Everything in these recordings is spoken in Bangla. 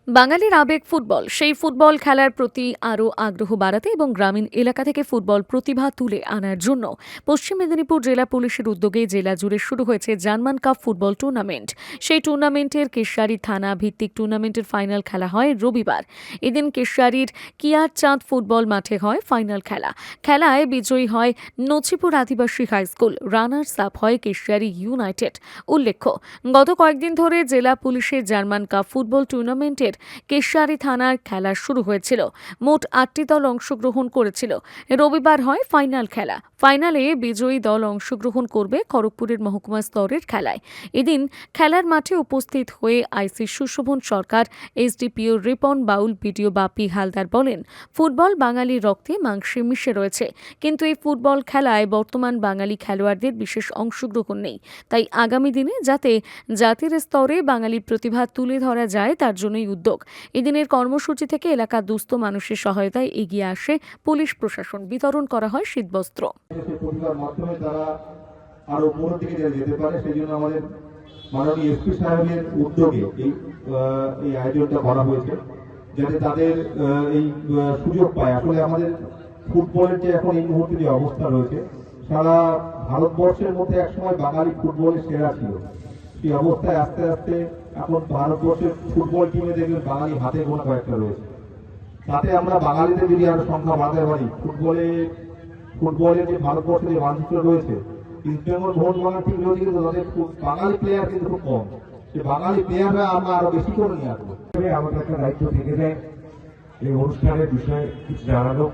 বাঙালির আবেগ ফুটবল, সেই ফুটবল খেলার প্রতি আরও আগ্রহ বাড়াতে এবং গ্রামীণ এলাকা থেকে ফুটবল প্রতিভা তুলে আনার জন্য পশ্চিম মেদিনীপুর জেলা পুলিশের উদ্যোগে জেলা জুড়ে শুরু হয়েছে জার্মান কাপ ফুটবল টুর্নামেন্ট। সেই টুর্নামেন্টের কেশিয়ারি থানা ভিত্তিক টুর্নামেন্টের ফাইনাল খেলা হয় রবিবার। এদিন কেশিয়ারির কিয়ার চাঁদ ফুটবল মাঠে হয় ফাইনাল খেলায় বিজয়ী হয় নছিপুর আদিবাসী হাই স্কুল, রানার্স আপ হয় কেশিয়ারি ইউনাইটেড। উল্লেখ্য, গত কয়েকদিন ধরে জেলা পুলিশের জার্মান কাপ ফুটবল টুর্নামেন্টের কেশিয়ারি থানার খেলা শুরু হয়েছিল। মোট ৮টি দল অংশগ্রহণ করেছিল। রবিবার হয় ফাইনালে বিজয়ী দল অংশগ্রহণ করবে খড়গপুরের মহকুমা স্তরের খেলায়। এদিন খেলার মাঠে উপস্থিত হয়ে আইসি সুশোভন সরকার, এসডিপিও রিপন বাউল, বিডিও বাপি হালদার বলেন, ফুটবল বাঙালির রক্তে মাংসে মিশে রয়েছে, কিন্তু এই ফুটবল খেলায় বর্তমান বাঙালি খেলোয়াড়দের বিশেষ অংশগ্রহণ নেই। তাই আগামী দিনে যাতে জাতির স্তরে বাঙালি প্রতিভা তুলে ধরা যায় তার জন্যই উদ্যোগ। এদিনের কর্মসূচি থেকে এলাকার দুস্থ মানুষের সহায়তায় এগিয়ে আসে পুলিশ প্রশাসন। বিতরণ করা হয় শীতবস্ত্র। আরো উপরের দিকে যেতে পারে, সেই জন্য আমাদের মাননীয় এসপি সাহেবের উদ্যোগে এই আয়োজনটা করা হয়েছে, যাতে তাদের এই সুযোগ পায়। আসলে আমাদের ফুটবলের যে এখন এই মুহূর্তে যে অবস্থা রয়েছে, সারা ভারতবর্ষের মধ্যে একসময় বাঙালি ফুটবলের সেরা ছিল। সেই অবস্থায় আস্তে আস্তে এখন ভারতবর্ষের ফুটবল টিমে দেখবেন বাঙালি হাতে গোনা কয়েকটা রয়েছে। তাতে আমরা বাঙালিদের যদি আরো সংখ্যা বাড়াতে পারি, ফুটবলের যে ভারতবর্ষের যে মানচিত্র রয়েছে, ইস্ট বেঙ্গল মোহন বাগান টিম রয়েছে, কিন্তু তাদের বাঙালি প্লেয়ার কিন্তু খুব কম। সেই বাঙালি প্লেয়াররা আমরা আরো বেশি করে নিয়ে আসবো। আমাদের একটা দায়িত্ব থেকে যায় এই অনুষ্ঠানের বিষয়ে কিছু জানানো।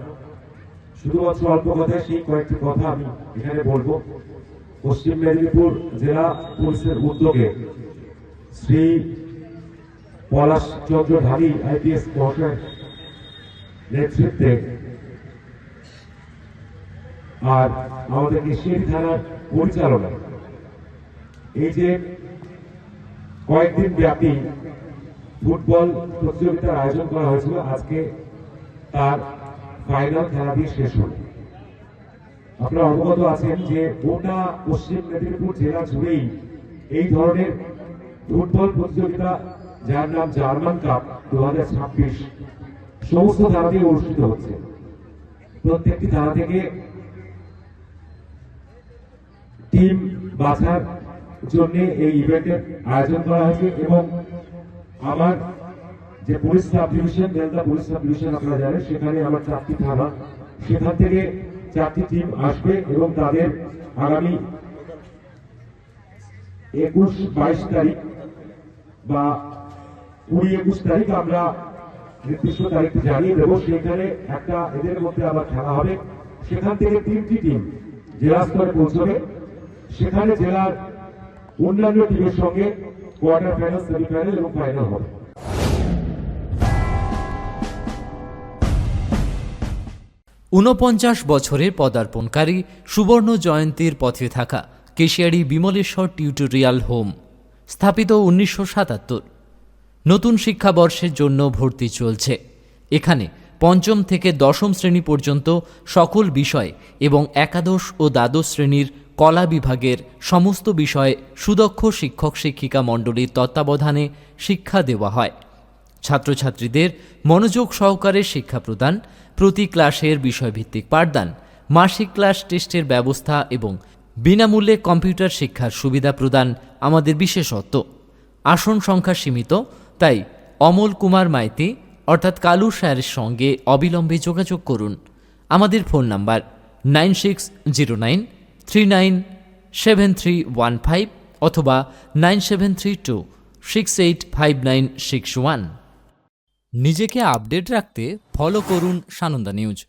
শুধুমাত্র অল্প কথায় সেই কয়েকটি কথা আমি এখানে বলবো। পশ্চিম মেদিনীপুর জেলা পুলিশের উদ্যোগে শ্রী পলাশ চন্দ্র ধারী আইপিএস মহাশয়ের নেতৃত্বে আর আমাদের কেশিয়ারি থানার পরিচালনায় এই যে কয়েকদিন ব্যাপী ফুটবল প্রতিযোগিতার আয়োজন করা হয়েছিল, আজকে তার ফাইনাল খেলা দিয়ে শেষ হল। আপনারা অবগত আছেন যে গোটা পশ্চিম মেদিনীপুর জেলা জুড়েই এই ধরনের ফুটবল প্রতিযোগিতা, যার নাম জার্মান কাপ 2026, সমস্ত ধারাতেই অনুষ্ঠিত হচ্ছে। প্রত্যেকটি ধারা থেকে টিম বাছার জন্য এই ইভেন্টের আয়োজন করা হয়েছে এবং আমার যে police sub division, Belda police sub division আপনারা জানেন, সেখানে আমার 4টি থানা, সেখান থেকে 4টি টিম আসবে এবং তাদের আগামী 21-22 তারিখ বা 20-21 তারিখ আমরা নির্দিষ্ট তারিখ জানিয়ে দেবো। সেখানে একটা এদের মধ্যে আবার খেলা হবে। সেখান থেকে 3টি টিম জেলা স্তরে পৌঁছবে। সেখানে জেলার অন্যান্য টিমের সঙ্গে কোয়ার্টার ফাইনাল, সেমিফাইনাল এবং ফাইনাল হবে। ৪৯ বছরের পদার্পণকারী সুবর্ণ জয়ন্তীর পথে থাকা কেশিয়ারি বিমলেশ্বর টিউটোরিয়াল হোম, স্থাপিত 1977। নতুন শিক্ষাবর্ষের জন্য ভর্তি চলছে। এখানে পঞ্চম থেকে দশম শ্রেণী পর্যন্ত সকল বিষয় এবং একাদশ ও দ্বাদশ শ্রেণীর কলা বিভাগের সমস্ত বিষয়ে সুদক্ষ শিক্ষক শিক্ষিকা মণ্ডলীর তত্ত্বাবধানে শিক্ষা দেওয়া হয়। ছাত্রছাত্রীদের মনোযোগ সহকারে শিক্ষা প্রদান, প্রতি ক্লাসের বিষয়ভিত্তিক পাঠদান, মাসিক ক্লাস টেস্টের ব্যবস্থা এবং বিনামূল্যে কম্পিউটার শিক্ষার সুবিধা প্রদান আমাদের বিশেষত্ব। আসন সংখ্যা সীমিত, তাই অমল কুমার মাইতি অর্থাৎ কালু স্যারের সঙ্গে অবিলম্বে যোগাযোগ করুন। আমাদের ফোন নাম্বার 9609397315 অথবা 9732685961। নিজেকে আপডেট রাখতে ফলো করুন সানন্দা নিউজ।